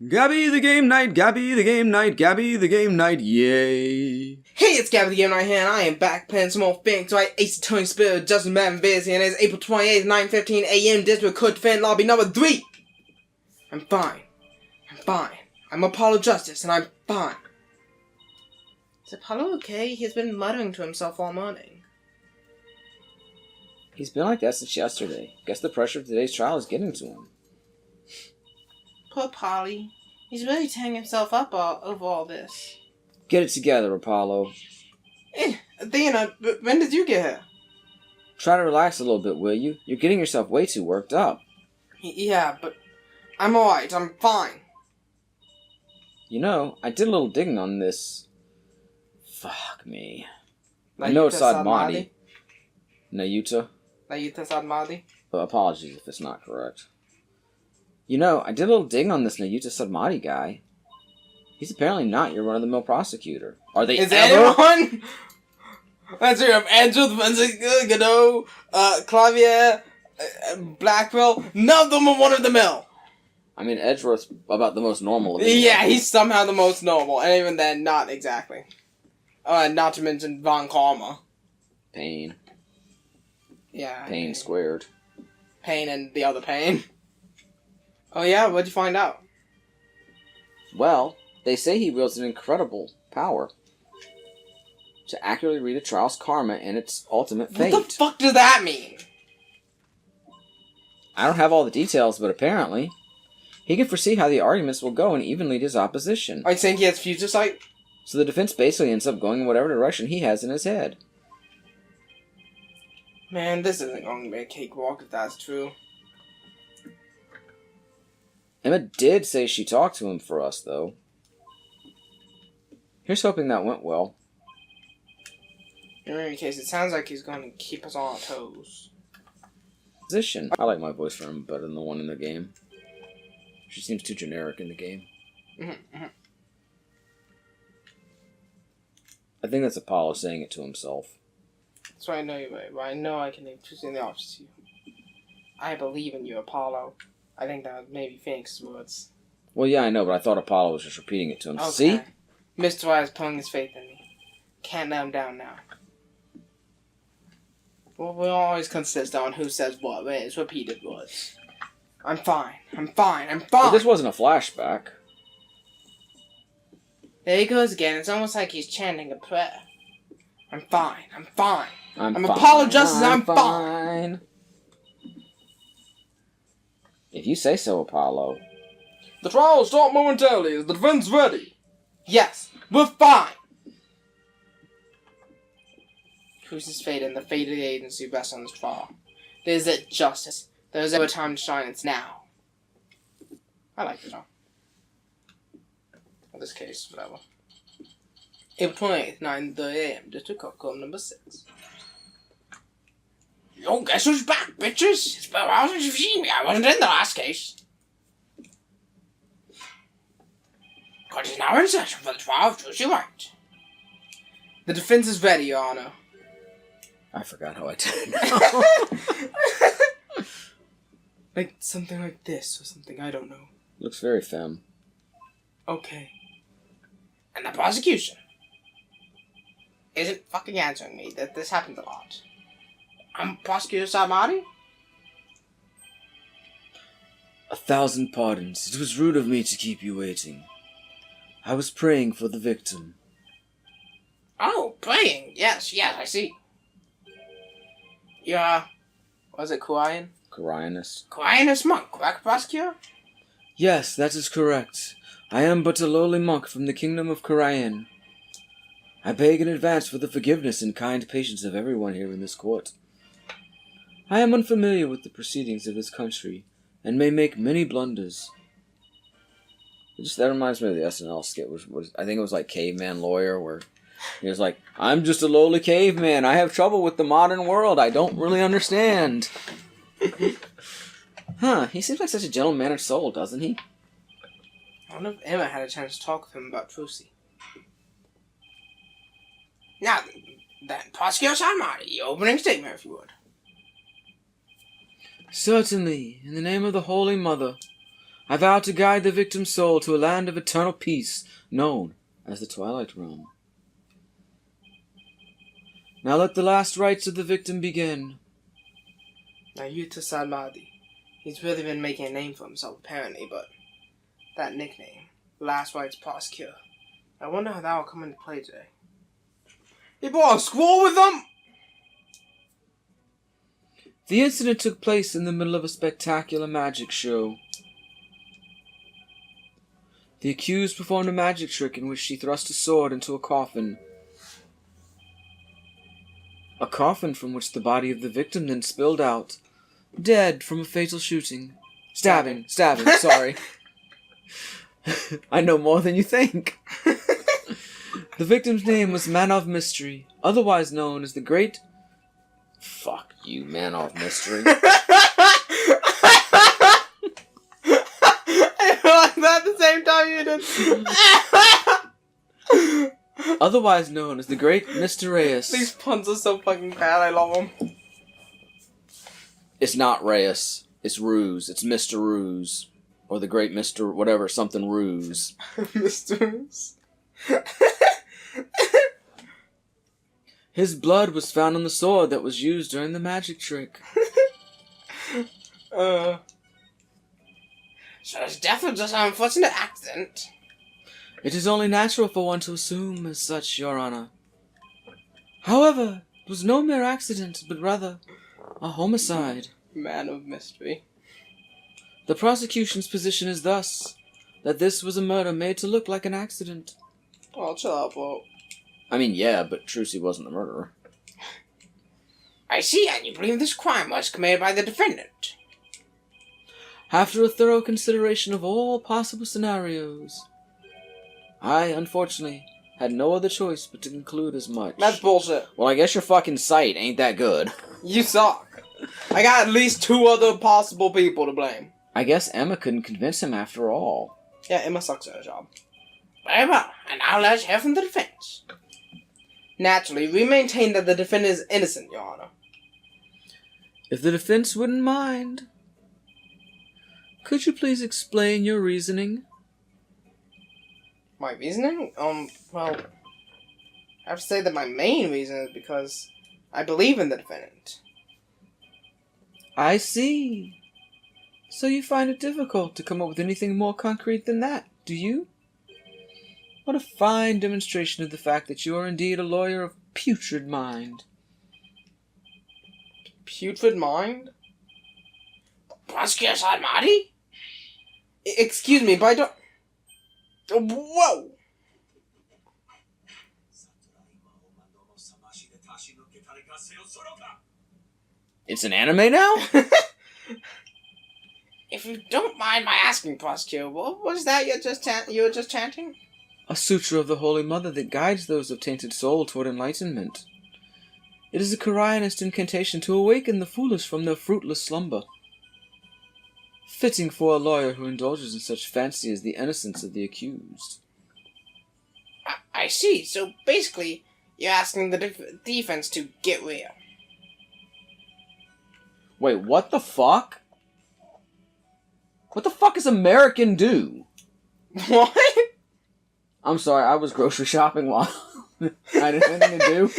Gabby the game night, Gabby the game night, Gabby the game night, yay. Hey, it's Gabby the Game Night here, and I am back playing some more things. So I Ace the Tony Spirit, Justin Madden busy, and it's April 28th, 9:15 a.m. District Court Fan Lobby number 3. I'm fine. I'm Apollo Justice, and I'm fine. Is Apollo okay? He's been muttering to himself all morning. He's been like that since yesterday. Guess the pressure of today's trial is getting to him. Poor Polly. He's really tearing himself up over all this. Get it together, Apollo. Athena, when did you get here? Try to relax a little bit, will you? You're getting yourself way too worked up. Yeah, but I'm alright. I'm fine. You know, I did a little digging on this. Fuck me. I know it's Sadmadi. Nayuta Sadmadi? But apologies if it's not correct. You know, I did a little digging on this Nayuta Sadmadi guy. He's apparently not your run-of-the-mill prosecutor. Are they Is ever? anyone? Let's hear of Andrew, Godot, Clavier, Blackwell. None of them are one-of-the-mill. I mean, Edgeworth's about the most normal of them. Yeah, he's somehow the most normal. And even then, not exactly. Not to mention Von Karma. Pain. Yeah. Pain squared. Pain and the other pain. Oh yeah? What'd you find out? Well, they say he wields an incredible power to accurately read a trial's karma and its ultimate fate. What the fuck does that mean? I don't have all the details, but apparently he can foresee how the arguments will go and even lead his opposition. Are you saying he has future sight? So the defense basically ends up going in whatever direction he has in his head. Man, this isn't going to be a cakewalk if that's true. Emma did say she talked to him for us, though. Here's hoping that went well. In any case, it sounds like he's going to keep us on our toes. Position. I like my voice for him better than the one in the game. She seems too generic in the game. I think that's Apollo saying it to himself. That's why I know you're right. I know I can choose in the office to you. I believe in you, Apollo. I think that was maybe Phoenix's words. Well, yeah, I know, but I thought Apollo was just repeating it to him. Okay. See? Mr. Wise pulling his faith in me. Can't let him down now. Well, we'll always consist on who says what, but it's repeated words. I'm fine. But this wasn't a flashback. There he goes again. It's almost like he's chanting a prayer. I'm fine. I'm Apollo Justice, I'm fine. If you say so, Apollo. The trial will start momentarily. Is the defense ready? Yes, we're fine. Who's his fate and the fate of the agency rests on this trial. There's a justice. There's ever time to shine. It's now. I like the trial. In this case, whatever. April 28th, 9:30 a.m. District Court number 6. Yo, guess who's back, bitches? It's been a while since you've seen me. I wasn't in the last case. Court is now in session for the trial of Lucy Wright. The defense is ready, Your Honor. I forgot how I did it. Like something like this or something, I don't know. Looks very femme. Okay. And the prosecution isn't fucking answering me. That this happens a lot. I'm Prosecutor Sadmadi? 1,000 pardons. It was rude of me to keep you waiting. I was praying for the victim. Oh, praying. Yes, I see. Yeah. Was it Quarian? Quarianist. Quarianist monk, correct, Prosecutor? Yes, that is correct. I am but a lowly monk from the kingdom of Quarian. I beg in advance for the forgiveness and kind patience of everyone here in this court. I am unfamiliar with the proceedings of this country, and may make many blunders. That reminds me of the SNL skit, which was, I think it was like Caveman Lawyer, where he was like, I'm just a lowly caveman. I have trouble with the modern world. I don't really understand. He seems like such a gentle-mannered soul, doesn't he? I wonder if Emma had a chance to talk with him about Trucy. Now, then, Prosecutor Sadmadi, your opening statement, if you would. Certainly, in the name of the Holy Mother, I vow to guide the victim's soul to a land of eternal peace, known as the Twilight Realm. Now let the last rites of the victim begin. Now Yuta Salmadi. He's really been making a name for himself, apparently, but that nickname, Last Rites Prosecutor, I wonder how that will come into play today. He brought a squall with them? The incident took place in the middle of a spectacular magic show. The accused performed a magic trick in which she thrust a sword into a coffin. A coffin from which the body of the victim then spilled out, dead from a fatal shooting. Stabbing, sorry. I know more than you think. The victim's name was Man of Mystery, otherwise known as the Great... Fuck you, Man of Mystery. I realized that at the same time you did. Otherwise known as the Great Mr. Reyes. These puns are so fucking bad, I love them. It's not Reyes. It's Ruse. It's Mr. Ruse. Or the Great Mr. whatever, something Ruse. Mr. His blood was found on the sword that was used during the magic trick. So his death was just an unfortunate accident. It is only natural for one to assume as such, Your Honor. However, it was no mere accident, but rather a homicide. Man of Mystery. The prosecution's position is thus, that this was a murder made to look like an accident. Oh, chill out, bro. I mean, yeah, but Trucy wasn't the murderer. I see, and you believe this crime was committed by the defendant. After a thorough consideration of all possible scenarios, I, unfortunately, had no other choice but to conclude as much. That's bullshit. Well, I guess your fucking sight ain't that good. You suck. I got at least 2 other possible people to blame. I guess Emma couldn't convince him after all. Yeah, Emma sucks at her job. Very well, and now let's hear from the defense. Naturally, we maintain that the defendant is innocent, Your Honor. If the defense wouldn't mind, could you please explain your reasoning? My reasoning? Well, I have to say that my main reason is because I believe in the defendant. I see. So you find it difficult to come up with anything more concrete than that, do you? What a fine demonstration of the fact that you are indeed a lawyer of putrid mind. Putrid mind? Prosecutor Salmadi? Excuse me, but I don't... Whoa! It's an anime now? If you don't mind my asking, Prosecutor, what was that you were just chanting? A sutra of the Holy Mother that guides those of tainted soul toward enlightenment. It is a Koreanist incantation to awaken the foolish from their fruitless slumber. Fitting for a lawyer who indulges in such fancy as the innocence of the accused. I see. So basically, you're asking the defense to get real. Wait, what the fuck? What the fuck is American do? What? I'm sorry, I was grocery shopping while I didn't have anything to do.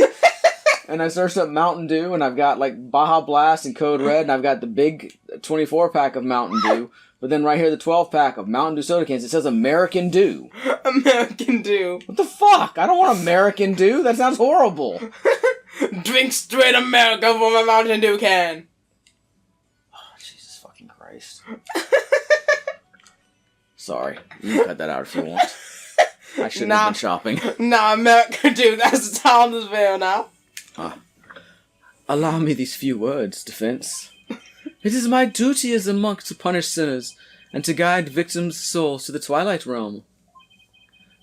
And I searched up Mountain Dew, and I've got, like, Baja Blast and Code Red, and I've got the big 24-pack of Mountain Dew. But then right here, the 12-pack of Mountain Dew soda cans, it says American Dew. American Dew. What the fuck? I don't want American Dew. That sounds horrible. Drink straight America from a Mountain Dew can. Oh, Jesus fucking Christ. Sorry. You can cut that out if you want. I shouldn't have been shopping. Nah, American Dew. That's the sound of this video now. Allow me these few words, defense. It is my duty as a monk to punish sinners, and to guide victims' souls to the Twilight Realm.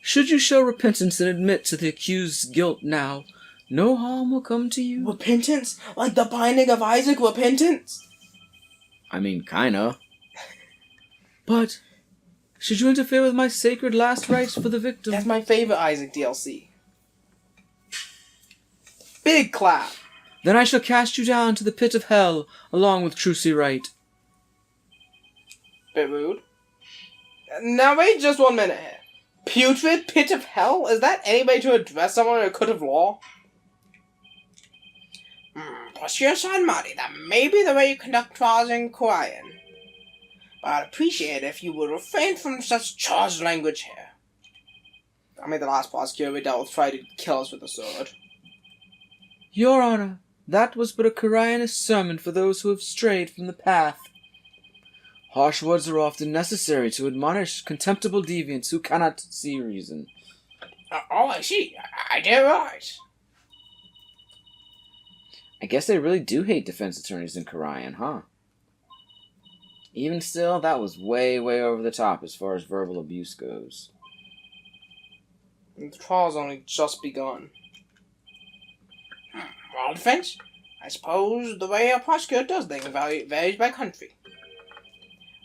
Should you show repentance and admit to the accused's guilt now, no harm will come to you. Repentance? Like the Binding of Isaac repentance? I mean, kinda. But, should you interfere with my sacred last rites for the victim? That's my favorite Isaac DLC. Big clap. Then I shall cast you down to the pit of hell, along with Trucy Wright. Bit rude. Now wait just 1 minute here. Putrid pit of hell? Is that any way to address someone in a court of law? Monsieur Sanmari, that may be the way you conduct trials in Korean. But I'd appreciate it if you would refrain from such charged language here. I mean, the last prosecutor we dealt with tried to kill us with a sword. Your Honor, that was but a Koreanist sermon for those who have strayed from the path. Harsh words are often necessary to admonish contemptible deviants who cannot see reason. I see. I dare rise. I guess they really do hate defense attorneys in Korean, huh? Even still, that was way, way over the top as far as verbal abuse goes. The trial's only just begun. Well, defense, I suppose the way a prosecutor does things varies by country.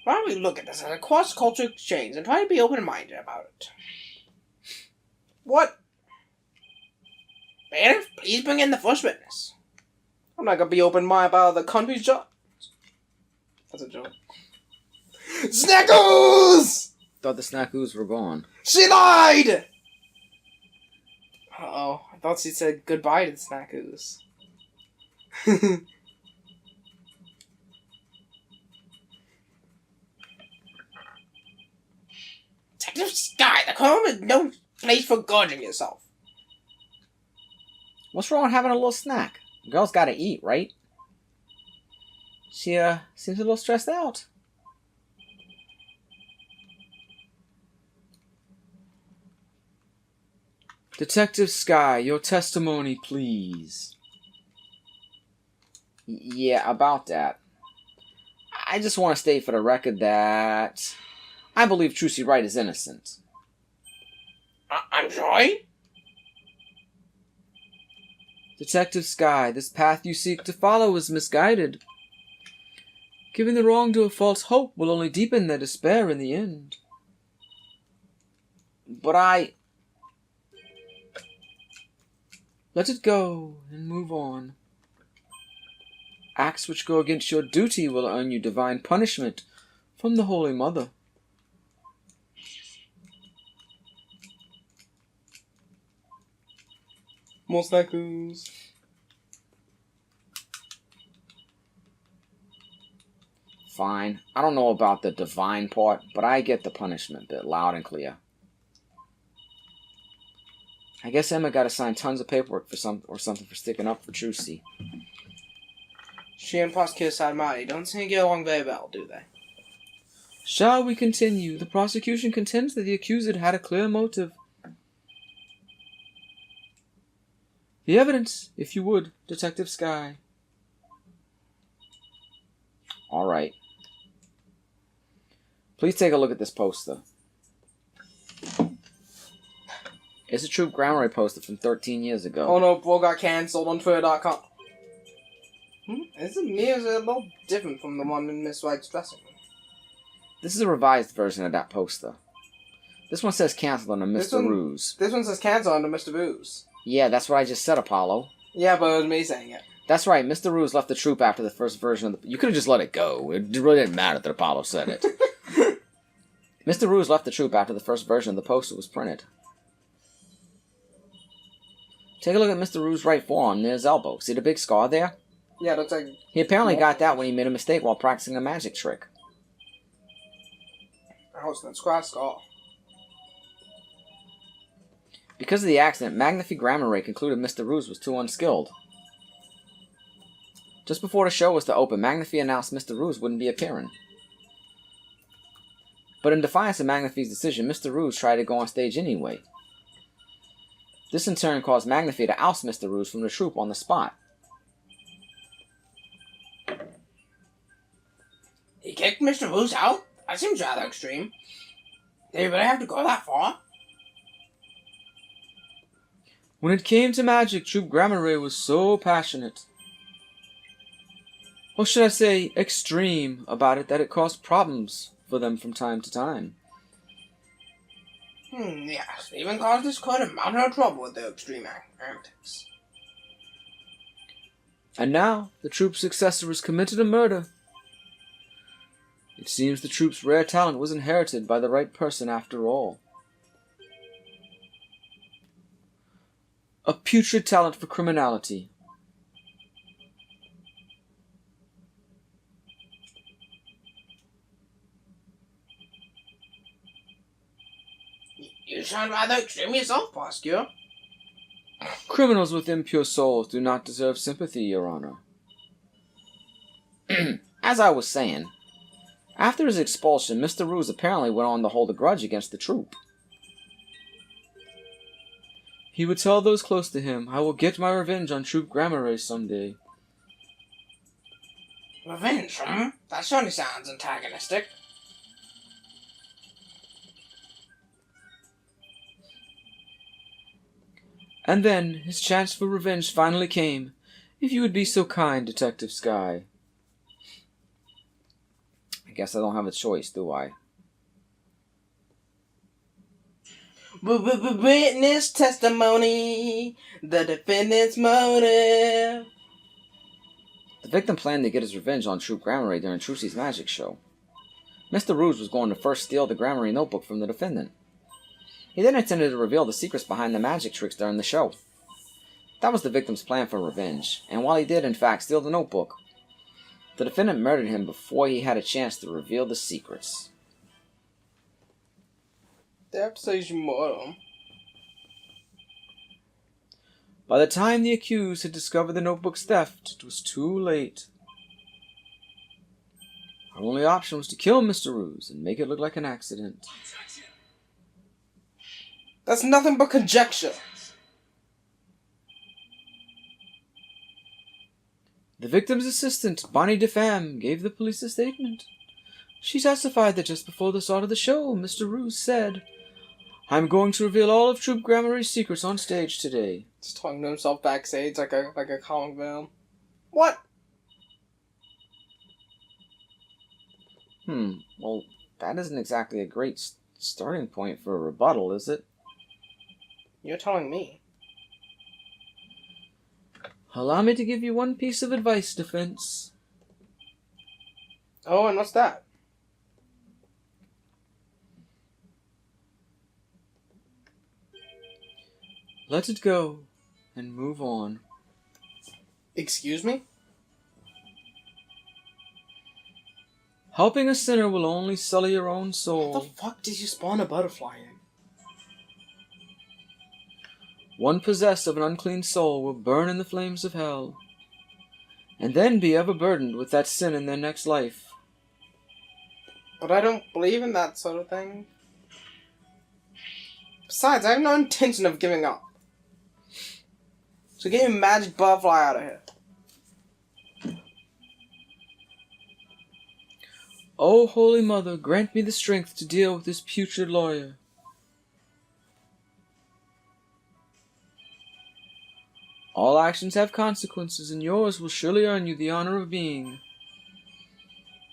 Why don't we look at this as a cross-cultural exchange and try to be open-minded about it? What? Bailiff, please bring in the first witness. I'm not gonna be open-minded about the country's judge. That's a joke. Snackles! Thought the snackoos were gone. She lied! Uh-oh, I thought she said goodbye to the snackos. Detective Sky, the home is no place for gorging yourself. What's wrong with having a little snack? Girl's gotta eat, right? She, seems a little stressed out. Detective Sky, your testimony, please. Yeah, about that. I just want to state for the record that I believe Trucy Wright is innocent. I'm sorry? Detective Sky, this path you seek to follow is misguided. Giving the wrongdoer false hope will only deepen their despair in the end. But let it go and move on. Acts which go against your duty will earn you divine punishment from the Holy Mother. More snackos. Fine. I don't know about the divine part, but I get the punishment bit loud and clear. I guess Emma got to sign tons of paperwork for something for sticking up for Trucy. She and Prosecutor Sadmati don't seem to get along very well, do they? Shall we continue? The prosecution contends that the accused had a clear motive. The evidence, if you would, Detective Sky. All right. Please take a look at this poster. It's a Troop Grammar poster from 13 years ago. Oh no, bro got cancelled on Twitter.com. Isn't me is a little different from the one in Miss Wright's dressing room. This is a revised version of that poster. This one says cancelled under Mr. Ruse. This one says cancelled under Mr. Ruse. Yeah, that's what I just said, Apollo. Yeah, but it was me saying it. That's right, Mr. Ruse left the troop after the first version of the... You could have just let it go. It really didn't matter that Apollo said it. Mr. Ruse left the troop after the first version of the poster was printed. Take a look at Mr. Ruse's right forearm near his elbow. See the big scar there? Yeah, it looks like... He apparently got that when he made a mistake while practicing a magic trick. Ouch, that scratch scar. Because of the accident, Magnifi Grammar Ray concluded Mr. Ruse was too unskilled. Just before the show was to open, Magnifi announced Mr. Ruse wouldn't be appearing. But in defiance of Magnifi's decision, Mr. Ruse tried to go on stage anyway. This in turn caused Magnifi to oust Mr. Ruse from the troupe on the spot. He kicked Mr. Ruse out? That seems rather extreme. Did he really have to go that far? When it came to magic, Troop Grammar Ray was so passionate. Or should I say, extreme about it, that it caused problems for them from time to time. Yes, they even caused us quite a mountain of trouble with their extreme antics. And now, the troop's successor has committed a murder. It seems the troop's rare talent was inherited by the right person after all. A putrid talent for criminality. You sound rather extreme yourself, Pasteur. Criminals with impure souls do not deserve sympathy, Your Honor. As I was saying, after his expulsion, Mr. Ruse apparently went on to hold a grudge against the troop. He would tell those close to him, "I will get my revenge on Troop Grammar someday." Revenge, hmm? That certainly sounds antagonistic. And then, his chance for revenge finally came, if you would be so kind, Detective Sky. I guess I don't have a choice, do I? Witness testimony, the defendant's motive. The victim planned to get his revenge on Troop Grammar during Trucy's magic show. Mr. Rouge was going to first steal the Grammar notebook from the defendant. He then intended to reveal the secrets behind the magic tricks during the show. That was the victim's plan for revenge, and while he did in fact steal the notebook, the defendant murdered him before he had a chance to reveal the secrets. They have to say you murder him. By the time the accused had discovered the notebook's theft, it was too late. Our only option was to kill Mr. Ruse and make it look like an accident. That's nothing but conjecture. The victim's assistant, Bonnie DeFam, gave the police a statement. She testified that just before the start of the show, Mr. Ruse said, "I'm going to reveal all of Troop Grammary's secrets on stage today." He's talking to himself backstage like a comic film. What? Well, that isn't exactly a great starting point for a rebuttal, is it? You're telling me. Allow me to give you one piece of advice, defense. Oh, and what's that? Let it go and move on. Excuse me? Helping a sinner will only sully your own soul. What the fuck did you spawn a butterfly in? One possessed of an unclean soul will burn in the flames of hell, and then be ever burdened with that sin in their next life. But I don't believe in that sort of thing. Besides, I have no intention of giving up. So get your magic butterfly out of here. O Holy Mother, grant me the strength to deal with this putrid lawyer. All actions have consequences, and yours will surely earn you the honor of being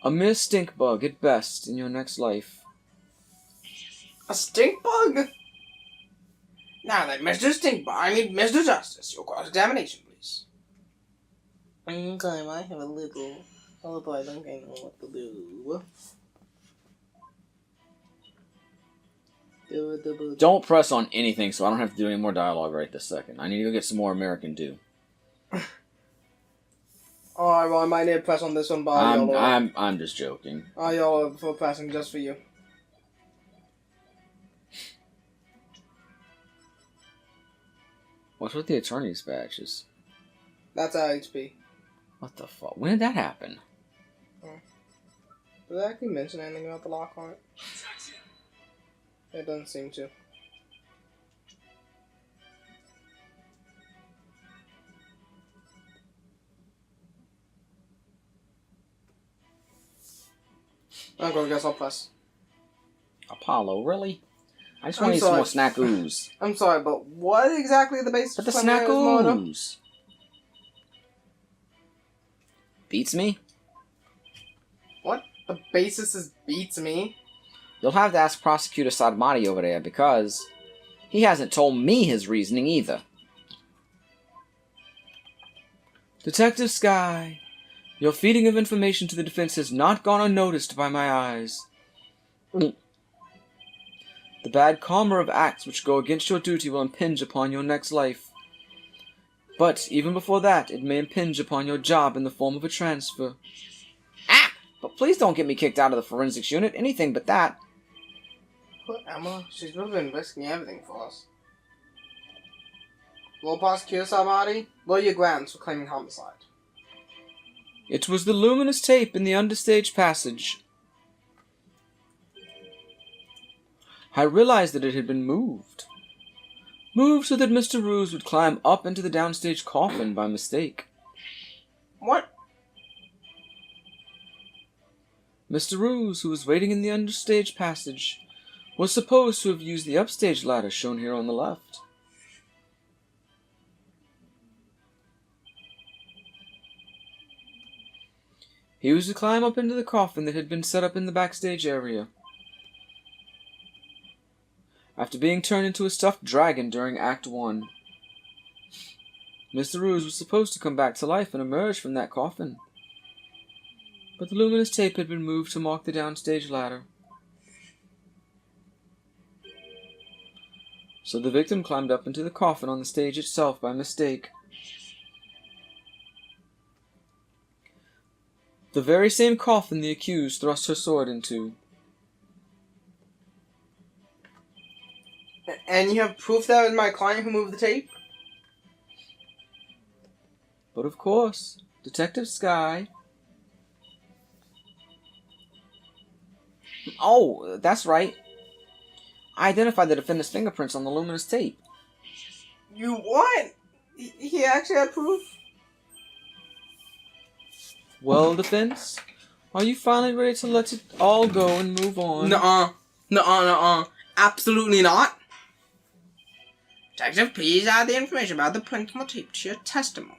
a mere stink bug at best in your next life. A stink bug? Now then, Mr. Mr. Justice, your cross-examination, please. Okay, I have a little, although I think I know what to do. Don't press on anything so I don't have to do any more dialogue right this second. I need to go get some more American Dew. Alright, well, I might need to press on this one, but I'm just joking. y'all for pressing just for you. What's with the attorney's badges? That's our HP. What the fuck? When did that happen? Did they actually mention anything about the Lockhart? It doesn't seem to. Okay, I guess I'll press. Apollo, really? I just want to eat some more snackoos. I'm sorry, but what exactly is the basis But the for snackoos? snackoos beats me? What? The basis is beats me? You'll have to ask Prosecutor Sadmati over there, because he hasn't told me his reasoning either. Detective Sky, Your feeding of information to the defense has not gone unnoticed by my eyes. The bad karma of acts which go against your duty will impinge upon your next life. But even before that, it may impinge upon your job in the form of a transfer. Ah! But please don't get me kicked out of the forensics unit. Anything but that. What, Emma? She's really been risking everything for us. Will prosecute somebody? Lawyer grounds for claiming homicide. It was the luminous tape in the understage passage. I realized that it had been moved. Moved so that Mr. Ruse would climb up into the downstage coffin by mistake. What? Mr. Ruse, who was waiting in the understage passage, was supposed to have used the upstage ladder shown here on the left. He was to climb up into the coffin that had been set up in the backstage area. After being turned into a stuffed dragon during Act 1, Mr. Ruse was supposed to come back to life and emerge from that coffin. But the luminous tape had been moved to mark the downstage ladder. So the victim climbed up into the coffin on the stage itself by mistake. The very same coffin the accused thrust her sword into. And you have proof that it was my client who moved the tape? But of course, Detective Sky... Oh, that's right. I identified the defendant's fingerprints on the luminous tape. You what? He actually had proof? Well, defense, are you finally ready to let it all go and move on? Nuh-uh. Nuh-uh. Absolutely not. Detective, please add the information about the print on the tape to your testimony.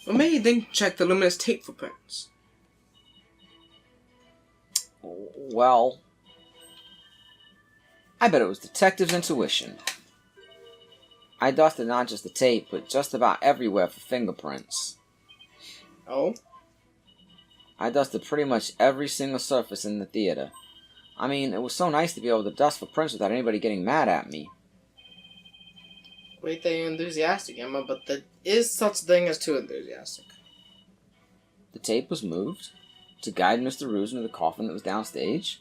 Or maybe then check the luminous tape for prints. Well, I bet it was Detective's intuition. I dusted not just the tape, but just about everywhere for fingerprints. Oh? I dusted pretty much every single surface in the theater. I mean, it was so nice to be able to dust for prints without anybody getting mad at me. Great that you're enthusiastic, Emma, but there is such a thing as too enthusiastic. The tape was moved to guide Mr. Ruse into the coffin that was downstage.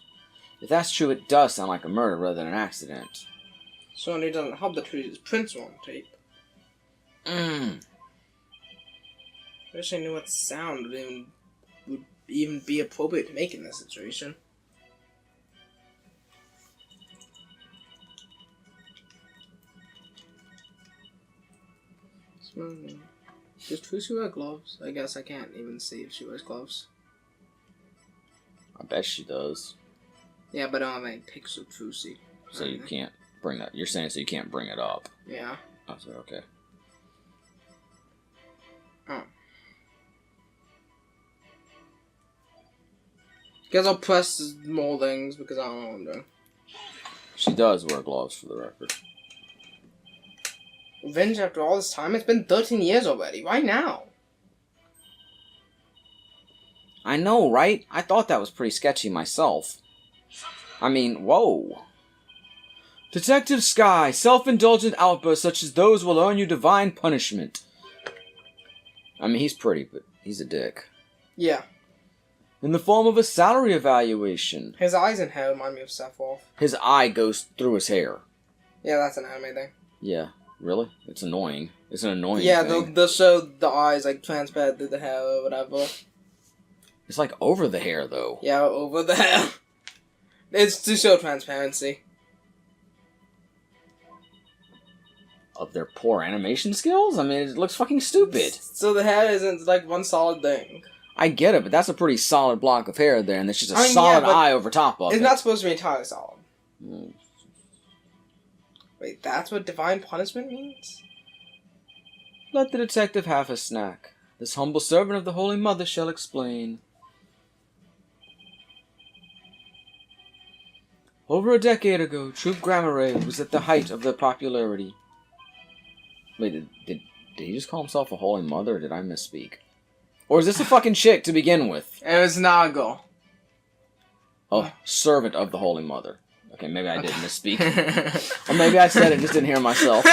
If that's true, it does sound like a murder rather than an accident. Certainly doesn't help that his prints were on the tape. I wish I knew what sound would even be appropriate to make in this situation. Does Trucy wear gloves? I guess I can't even see if she wears gloves. I bet she does. Yeah, but I don't have any pics of Trucy. So you can't bring that. You're saying so you can't bring it up. Yeah. Oh, so okay. Oh. Guess I'll press moldings because I don't know what I'm doing. She does wear gloves, for the record. Revenge after all this time? It's been 13 years already. Why now? I know, right? I thought that was pretty sketchy myself. I mean, whoa. Detective Sky, self-indulgent outbursts such as those will earn you divine punishment. I mean, he's pretty, but he's a dick. Yeah. In the form of a salary evaluation. His eyes and hair remind me of Sephiroth. His eye goes through his hair. Yeah, that's an anime thing. Yeah, really? It's annoying. It's an annoying yeah, thing. they'll show the eyes like transparent through the hair or whatever. It's like over the hair, though. Yeah, over the hair. It's to show transparency. Of their poor animation skills? I mean, it looks fucking stupid. So the hair isn't like one solid thing. I get it, but that's a pretty solid block of hair there, and there's just a solid eye over top of it. It's not supposed to be entirely solid. Mm. Wait, that's what divine punishment means? Let the detective have his snack. This humble servant of the Holy Mother shall explain. Over a decade ago, Troop Grammare was at the height of their popularity. Wait, did he just call himself a Holy Mother, or did I misspeak? Or is this a fucking chick to begin with? It was Nago. Oh, servant of the Holy Mother. Okay, maybe I did misspeak. Or maybe I said it and just didn't hear myself.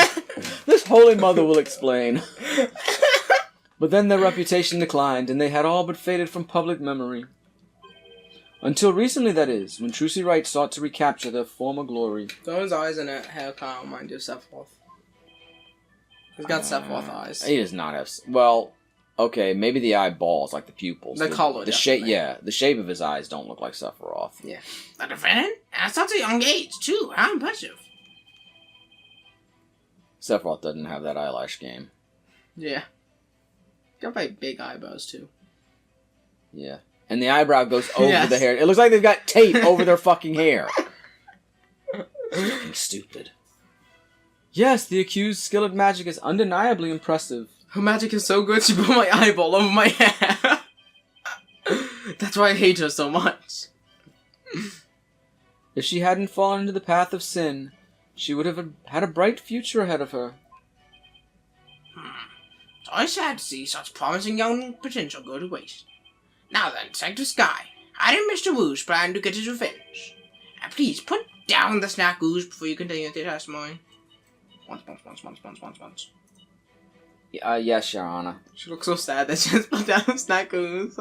This Holy Mother will explain. But then their reputation declined, and they had all but faded from public memory. Until recently, that is, when Trucy Wright sought to recapture their former glory. Those eyes in a hair kind of remind you of Sephiroth. He's got Sephiroth eyes. He does not have... Well, okay, maybe the eyeballs, like the pupils. The color, the shape, yeah. The shape of his eyes don't look like Sephiroth. Yeah. A defendant? At such a young age, too. How impressive. Sephiroth doesn't have that eyelash game. Yeah. Got very big eyebrows, too. Yeah. And the eyebrow goes over the hair. It looks like they've got tape over their fucking hair. Fucking stupid. Yes, the accused's skill at magic is undeniably impressive. Her magic is so good she put my eyeball over my hair. That's why I hate her so much. If she hadn't fallen into the path of sin, she would have had a bright future ahead of her. It's always sad to see such promising young potential go to waste. Now then, Detective Sky, how did Mr. Woo's plan to get his revenge? And please, put down the snack ooze before you continue with your testimony. Once. Yes, Your Honor. She looks so sad that she just put down the snack ooze.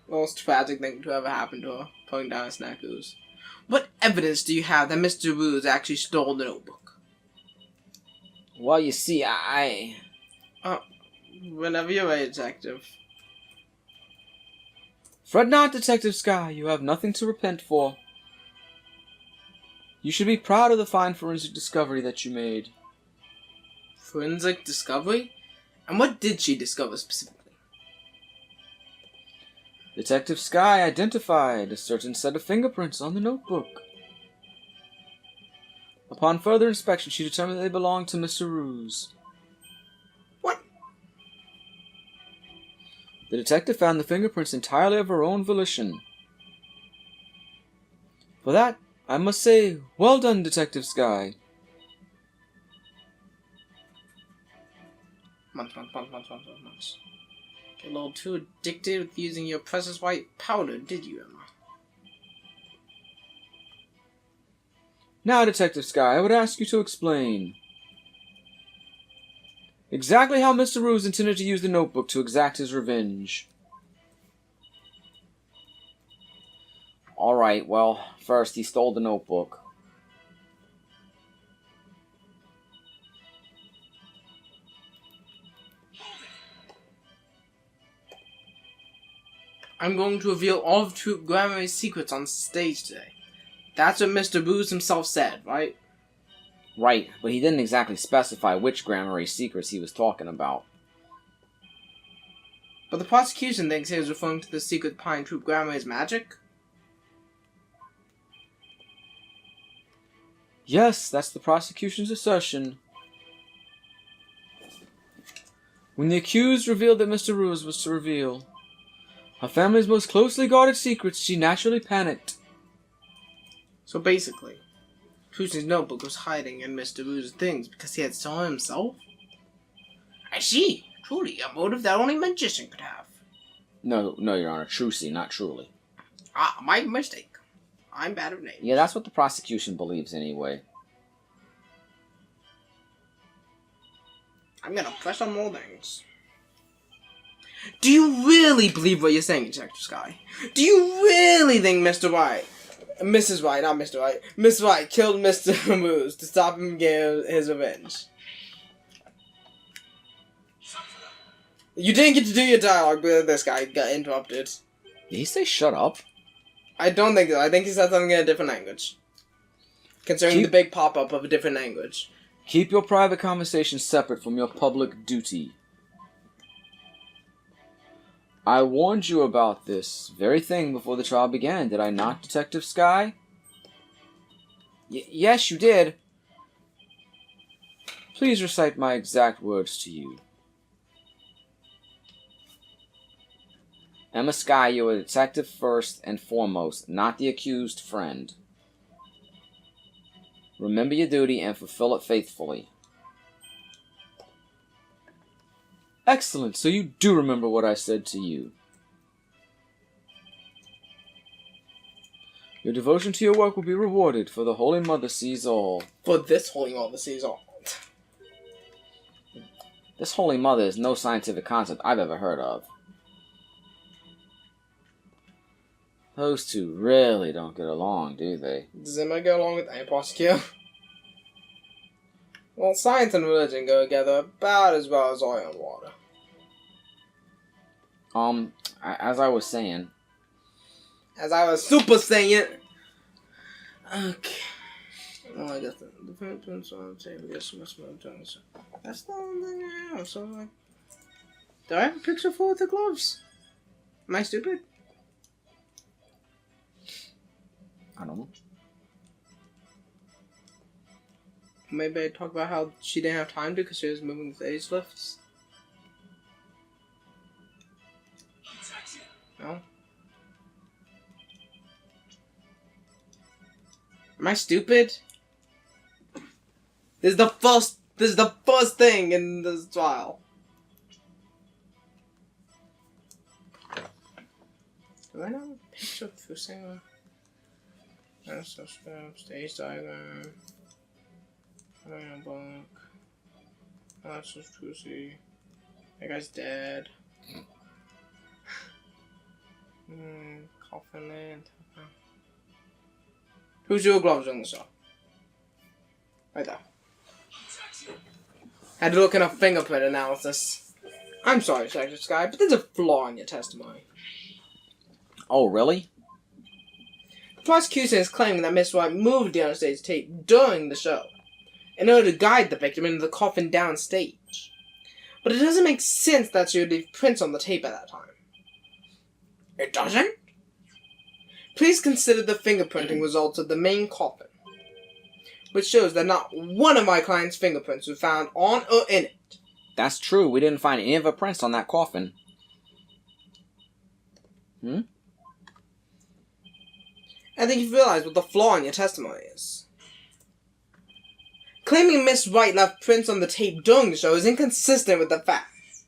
Most tragic thing to ever happen to her, putting down a snack ooze. What evidence do you have that Mr. Woo's actually stole the notebook? Well, you see, Whenever you're ready, Detective. Fret not, Detective Sky, you have nothing to repent for. You should be proud of the fine forensic discovery that you made. Forensic discovery? And what did she discover specifically? Detective Sky identified a certain set of fingerprints on the notebook. Upon further inspection, she determined that they belonged to Mr. Ruse. What? The detective found the fingerprints entirely of her own volition. For that, I must say, well done, Detective Sky. Months. Get a little too addicted with using your precious white powder, did you, Emma? Now, Detective Sky, I would ask you to explain exactly how Mr. Ruse intended to use the notebook to exact his revenge. Alright, well, first he stole the notebook. I'm going to reveal all of Troop Grammary's secrets on stage today. That's what Mr. Booze himself said, right? Right, but he didn't exactly specify which Grammary secrets he was talking about. But the prosecution thinks he was referring to the secret behind Troop Grammary's magic? Yes, that's the prosecution's assertion. When the accused revealed that Mr. Ruse was to reveal her family's most closely guarded secrets, she naturally panicked. So basically, Trucy's notebook was hiding in Mr. Ruse's things because he had stolen himself? I see. Truly, a motive that only a magician could have. No, Your Honor. Trucy, not truly. Ah, my mistake. I'm bad at names. Yeah, that's what the prosecution believes anyway. I'm gonna press on more things. Do you really believe what you're saying, Detective Sky? Do you really think Mr. Wright, Mrs. Wright, not Mr. Wright, Miss Wright killed Mr. Moose to stop him getting his revenge? You didn't get to do your dialogue, but this guy got interrupted. Did he say shut up? I don't think so. I think he said something in a different language. Concerning the big pop-up of a different language. Keep your private conversation separate from your public duty. I warned you about this very thing before the trial began, did I not, Detective Sky? Yes, you did. Please recite my exact words to you. Emma Sky, you are a detective first and foremost, not the accused friend. Remember your duty and fulfill it faithfully. Excellent, so you do remember what I said to you. Your devotion to your work will be rewarded, for the Holy Mother sees all. For this Holy Mother sees all. This Holy Mother is no scientific concept I've ever heard of. Those two really don't get along, do they? Does anybody go along with any prosecutor? Well, science and religion go together about as well as oil and water. As I was saying... As I was super saiyan. Okay. Well, I guess the fingerprints on the table. Yes, must have done so. That's the only thing I have. So, like, do I have a picture for the gloves? Am I stupid? I don't know. Maybe I talk about how she didn't have time to because she was moving the stage lifts. No. Am I stupid? This is the first thing in this trial. Do I know a picture of the singer? That's a stage diagram. I don't know, book. That's just Pussy. That guy's dead. Coffin land. Who's your gloves on the shop? Right there. Had to look in a fingerprint analysis. I'm sorry, Sector Sky, but there's a flaw in your testimony. Oh, really? The prosecution is claiming that Miss Wright moved the onstage tape during the show in order to guide the victim into the coffin downstage. But it doesn't make sense that she would leave prints on the tape at that time. It doesn't? Please consider the fingerprinting results of the main coffin, which shows that not one of my client's fingerprints was found on or in it. That's true. We didn't find any of her prints on that coffin. I think you've realized what the flaw in your testimony is. Claiming Miss Wright left prints on the tape during the show is inconsistent with the facts.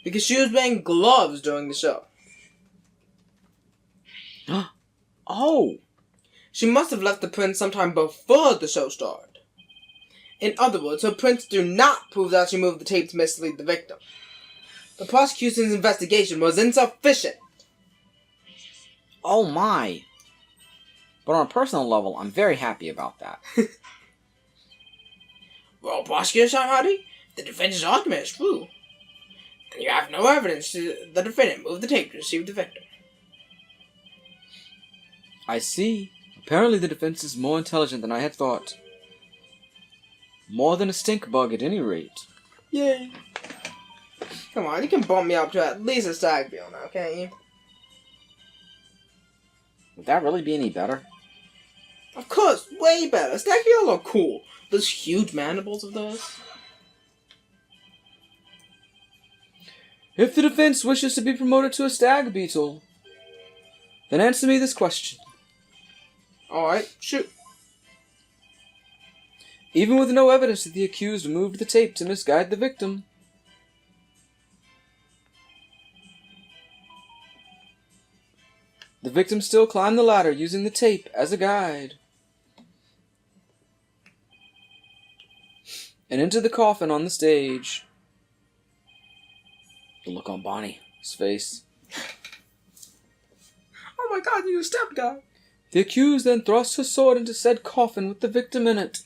Because she was wearing gloves during the show. Oh! She must have left the prints sometime before the show started. In other words, her prints do not prove that she moved the tape to mislead the victim. The prosecution's investigation was insufficient. Oh my! But on a personal level, I'm very happy about that. Well, Prosecutor Hardy, the defense's argument is true. And you have no evidence that the defendant moved the tape to deceive the victim. I see. Apparently the defense is more intelligent than I had thought. More than a stink bug at any rate. Yay. Come on, you can bump me up to at least a stag bill now, can't you? Would that really be any better? Of course, way better. Stag beetles are cool. Those huge mandibles of those. If the defense wishes to be promoted to a stag beetle, then answer me this question. Alright, shoot. Even with no evidence that the accused moved the tape to misguide the victim, the victim still climbed the ladder using the tape as a guide. And into the coffin on the stage. The look on Bonnie's face. Oh my god, you stepped guy. The accused then thrust her sword into said coffin with the victim in it.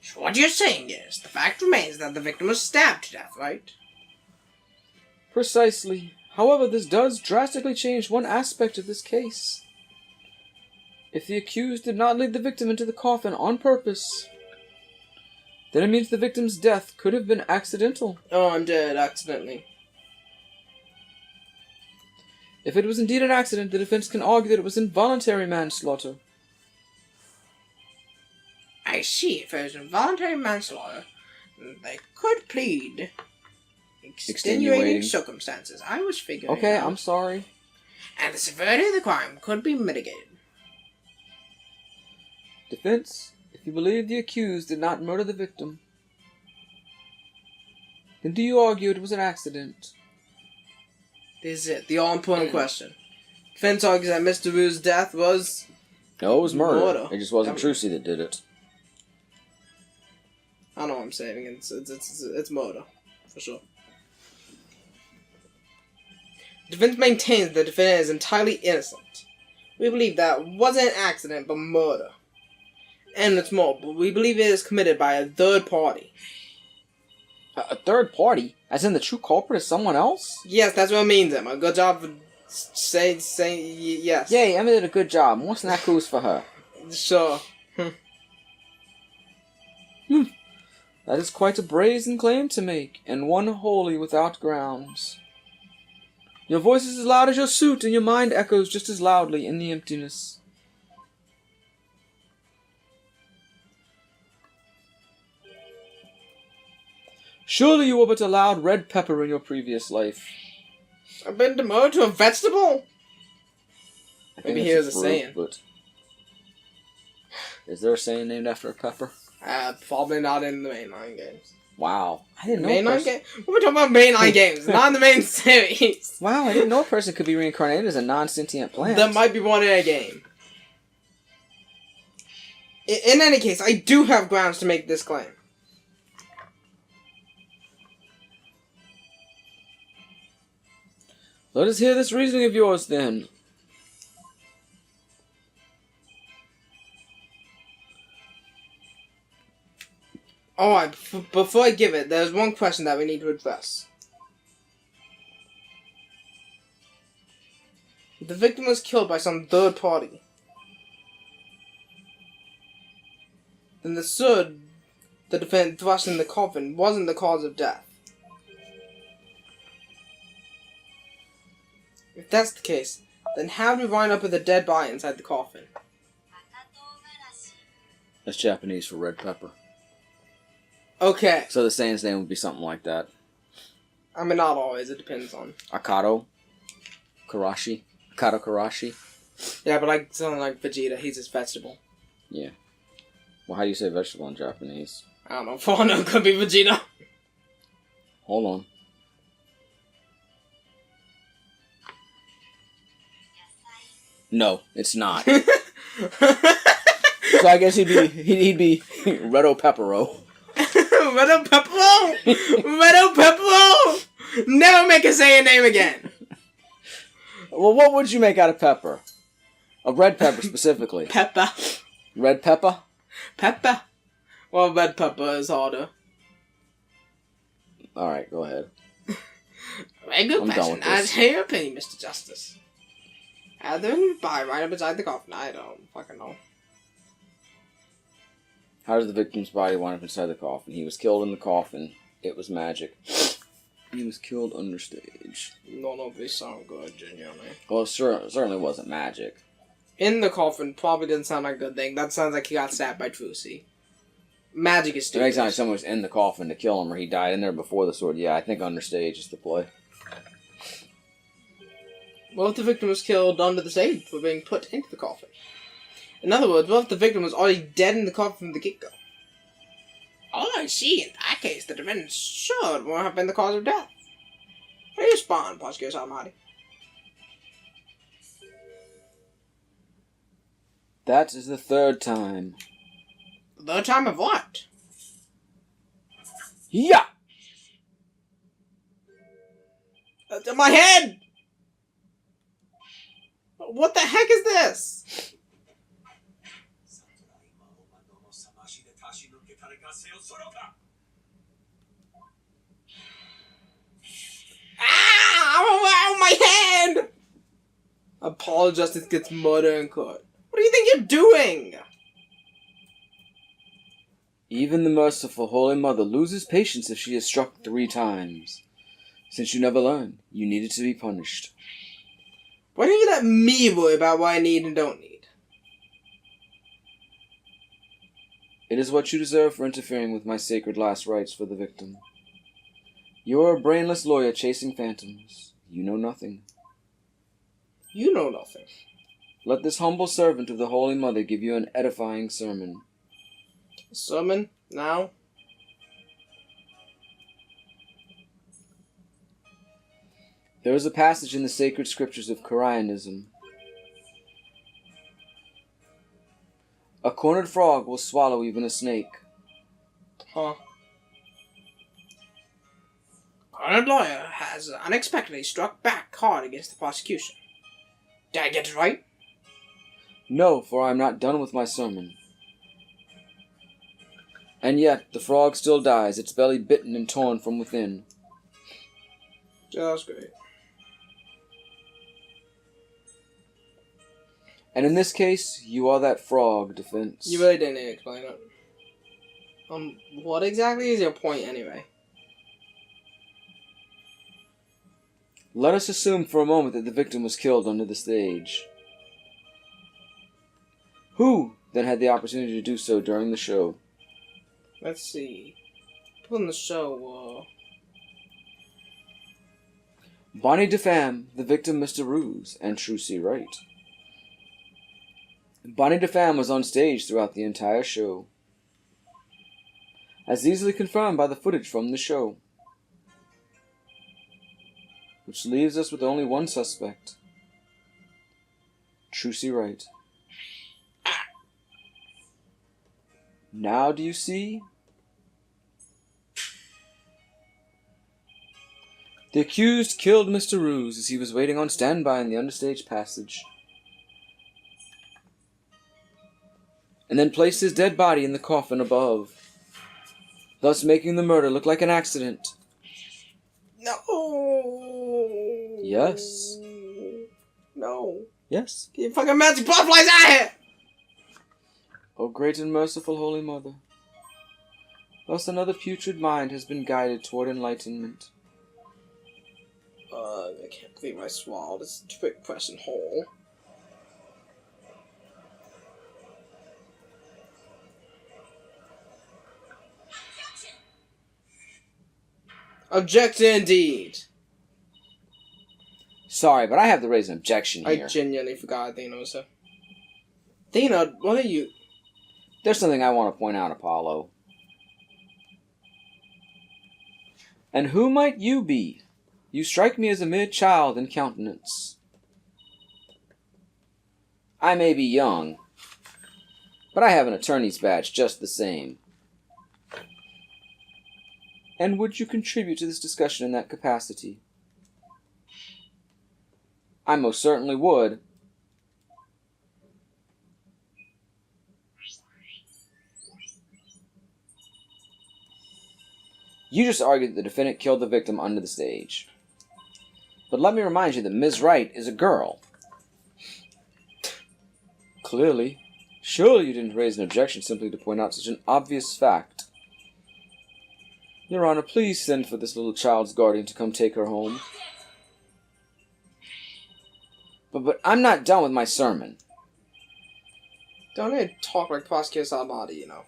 So what you're saying is, the fact remains that the victim was stabbed to death, right? Precisely. However, this does drastically change one aspect of this case. If the accused did not lead the victim into the coffin on purpose, then it means the victim's death could have been accidental. Oh, I'm dead, accidentally. If it was indeed an accident, the defense can argue that it was involuntary manslaughter. I see. If it was involuntary manslaughter, They could plead Extenuating. circumstances. I was figuring Okay, out. I'm sorry. And the severity of the crime could be mitigated. Defense, if you believe the accused did not murder the victim, then do you argue it was an accident? This is it. The all-important question. Defense argues that Mr. Wu's death was... No, it was murder. Murder. It just wasn't Trucy that did it. I know what I'm saying. It's murder. For sure. Defense maintains the defendant is entirely innocent. We believe that wasn't an accident, but murder. And it's more, but we believe it is committed by a third party. A third party? As in the true culprit is someone else? Yes, that's what it means, Emma. Good job for saying yes. Yay, Emma did a good job. More snackoos for her. Sure. That is quite a brazen claim to make, and one wholly without grounds. Your voice is as loud as your suit, and your mind echoes just as loudly in the emptiness. Surely you were but a loud red pepper in your previous life. I've been demoted to a vegetable? I think Maybe it's here's a fruit, saying. But is there a saying named after a pepper? Probably not in the mainline games. Wow. I didn't know Mainline game? We're talking about mainline games, not in the main series. Wow, I didn't know a person could be reincarnated as a non-sentient plant. There might be one in a game. In any case, I do have grounds to make this claim. Let us hear this reasoning of yours, then. Alright, before I give it, there's one question that we need to address. The victim was killed by some third party. Then the sword the defendant thrust in the coffin wasn't the cause of death. If that's the case, then how do we wind up with a dead body inside the coffin? That's Japanese for red pepper. Okay. So the saying's name would be something like that. I mean, not always. It depends on... Akado Karashi. Akado Karashi. Yeah, but like something like Vegeta, he's just vegetable. Yeah. Well, how do you say vegetable in Japanese? I don't know. For all I know, it could be Vegeta. Hold on. No, it's not. So I guess he'd be Redo Peppero. Redo Peppero! Redo Peppero! Never make a say a name again. Well, what would you make out of pepper? A red pepper specifically. Pepper. Red pepper? Pepper. Well, red pepper is harder. Alright, go ahead. Very good I'm done question. with I'd this. hear your opinion, Mr. Justice. There by right up inside the coffin. I don't fucking know. How did the victim's body wind up inside the coffin? He was killed in the coffin. It was magic. He was killed under stage. No, they sound good, genuinely. Well, it certainly wasn't magic. In the coffin probably didn't sound like a good thing. That sounds like he got stabbed by Trucy. Magic is The stupid. next time someone was in the coffin to kill him, or he died in there before the sword, yeah, I think under stage is the play. What if the victim was killed under the stage for being put into the coffin? In other words, what if the victim was already dead in the coffin from the get-go? All I see, in that case, the defendant should won't have been the cause of death. How do you respond, Prosecutor Almighty? That is the third time. The time of what? Yeah! My head! What the heck is this? Ah! My head! Apollo Justice gets murdered in court. What do you think you're doing? Even the merciful Holy Mother loses patience if she is struck 3 times. Since you never learned, you needed to be punished. Why don't you let me worry about what I need and don't need? It is what you deserve for interfering with my sacred last rites for the victim. You are a brainless lawyer chasing phantoms. You know nothing. You know nothing. Let this humble servant of the Holy Mother give you an edifying sermon. A sermon? Now? There is a passage in the sacred scriptures of Koreanism. A cornered frog will swallow even a snake. Huh. Our lawyer has unexpectedly struck back hard against the prosecution. Did I get it right? No, for I am not done with my sermon. And yet, the frog still dies, its belly bitten and torn from within. Yeah, that's great. And in this case, you are that frog, defense. You really didn't explain it. What exactly is your point anyway? Let us assume for a moment that the victim was killed under the stage. Who then had the opportunity to do so during the show? Let's see. People in the show Bonnie DeFam, the victim Mr. Ruse, and Trucy Wright. Bonnie DeFam was on stage throughout the entire show, as easily confirmed by the footage from the show, which leaves us with only one suspect, Trucy Wright. Now do you see? The accused killed Mr. Ruse as he was waiting on standby in the understage passage, and then placed his dead body in the coffin above, thus making the murder look like an accident. No. Yes. No. Yes. Get your fucking magic butterflies out of here! O great and merciful Holy Mother, thus another putrid mind has been guided toward enlightenment. I can't believe I swallowed this twig pressing hole. Objection indeed! Sorry, but I have to raise an objection here. I genuinely forgot Athena was there. Athena, what are you? There's something I want to point out, Apollo. And who might you be? You strike me as a mere child in countenance. I may be young, but I have an attorney's badge just the same. And would you contribute to this discussion in that capacity? I most certainly would. You just argued that the defendant killed the victim under the stage. But let me remind you that Ms. Wright is a girl. Clearly. Surely you didn't raise an objection simply to point out such an obvious fact. Your Honor, please send for this little child's guardian to come take her home. But I'm not done with my sermon. Don't need to talk like Prosecutor Salamati, you know.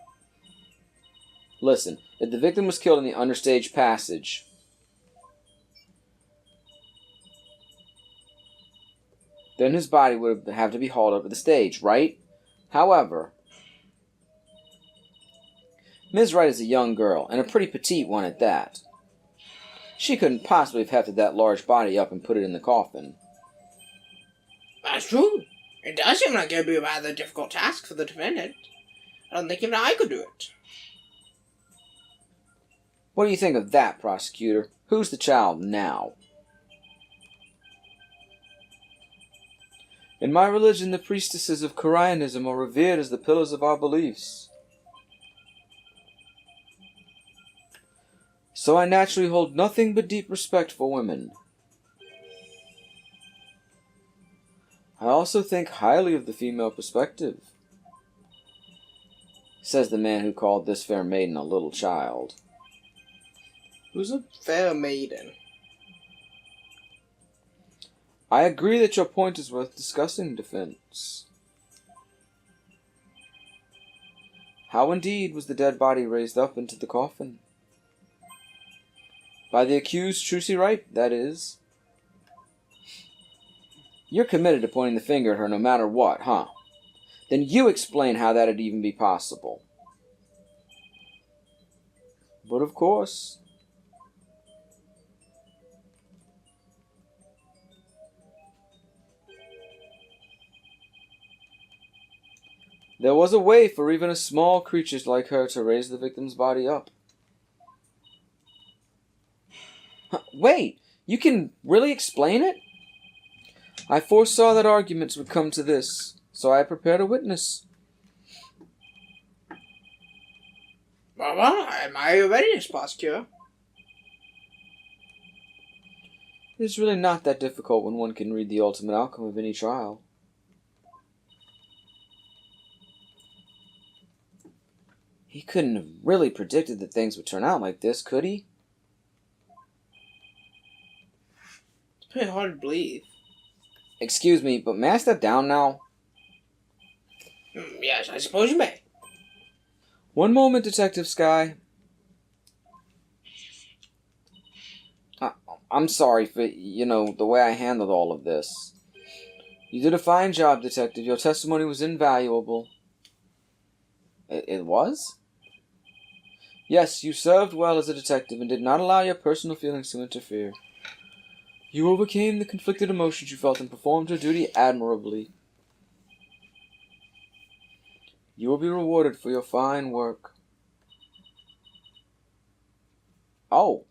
Listen, if the victim was killed in the understage passage, then his body would have to be hauled over the stage, right? However, Ms. Wright is a young girl, and a pretty petite one at that. She couldn't possibly have hefted that large body up and put it in the coffin. That's true. It does seem like it would be a rather difficult task for the defendant. I don't think even I could do it. What do you think of that, prosecutor? Who's the child now? In my religion, the priestesses of Koreanism are revered as the pillars of our beliefs. So I naturally hold nothing but deep respect for women. I also think highly of the female perspective, says the man who called this fair maiden a little child. Who's a fair maiden? I agree that your point is worth discussing, defense. How indeed was the dead body raised up into the coffin? By the accused Trucy Wright, that is. You're committed to pointing the finger at her no matter what, huh? Then you explain how that'd even be possible. But of course... there was a way for even a small creature like her to raise the victim's body up. Wait, you can really explain it? I foresaw that arguments would come to this, so I prepared a witness. Well, am I ready, prosecutor? It's really not that difficult when one can read the ultimate outcome of any trial. He couldn't have really predicted that things would turn out like this, could he? It's pretty hard to believe. Excuse me, but may I step down now? Yes, I suppose you may. One moment, Detective Sky. I'm sorry for, the way I handled all of this. You did a fine job, Detective. Your testimony was invaluable. It was? Yes, you served well as a detective and did not allow your personal feelings to interfere. You overcame the conflicted emotions you felt and performed your duty admirably. You will be rewarded for your fine work. Oh.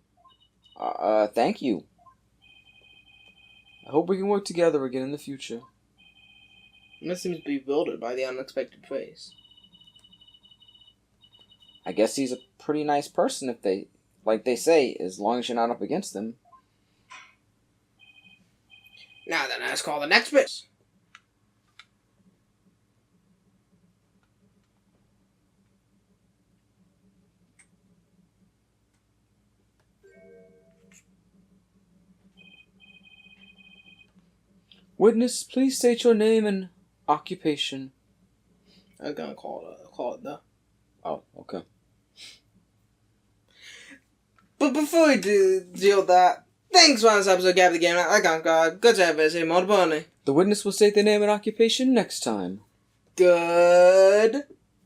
Thank you. I hope we can work together again in the future. He seems bewildered by the unexpected praise. I guess he's a pretty nice person if they say, as long as you're not up against him. Now then, let's call the next witness. Witness, please state your name and occupation. I'm gonna call it the. Oh, okay. But before we deal with that, thanks for this episode of Gabby the Game Night. I got God. Good job, visiting Montebonne. The witness will state their name and occupation next time. Good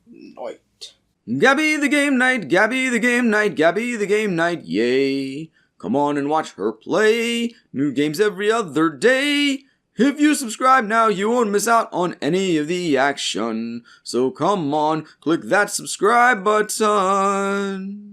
night. Gabby the Game Night, Gabby the Game Night, Gabby the Game Night, yay. Come on and watch her play. New games every other day. If you subscribe now, you won't miss out on any of the action. So come on, click that subscribe button.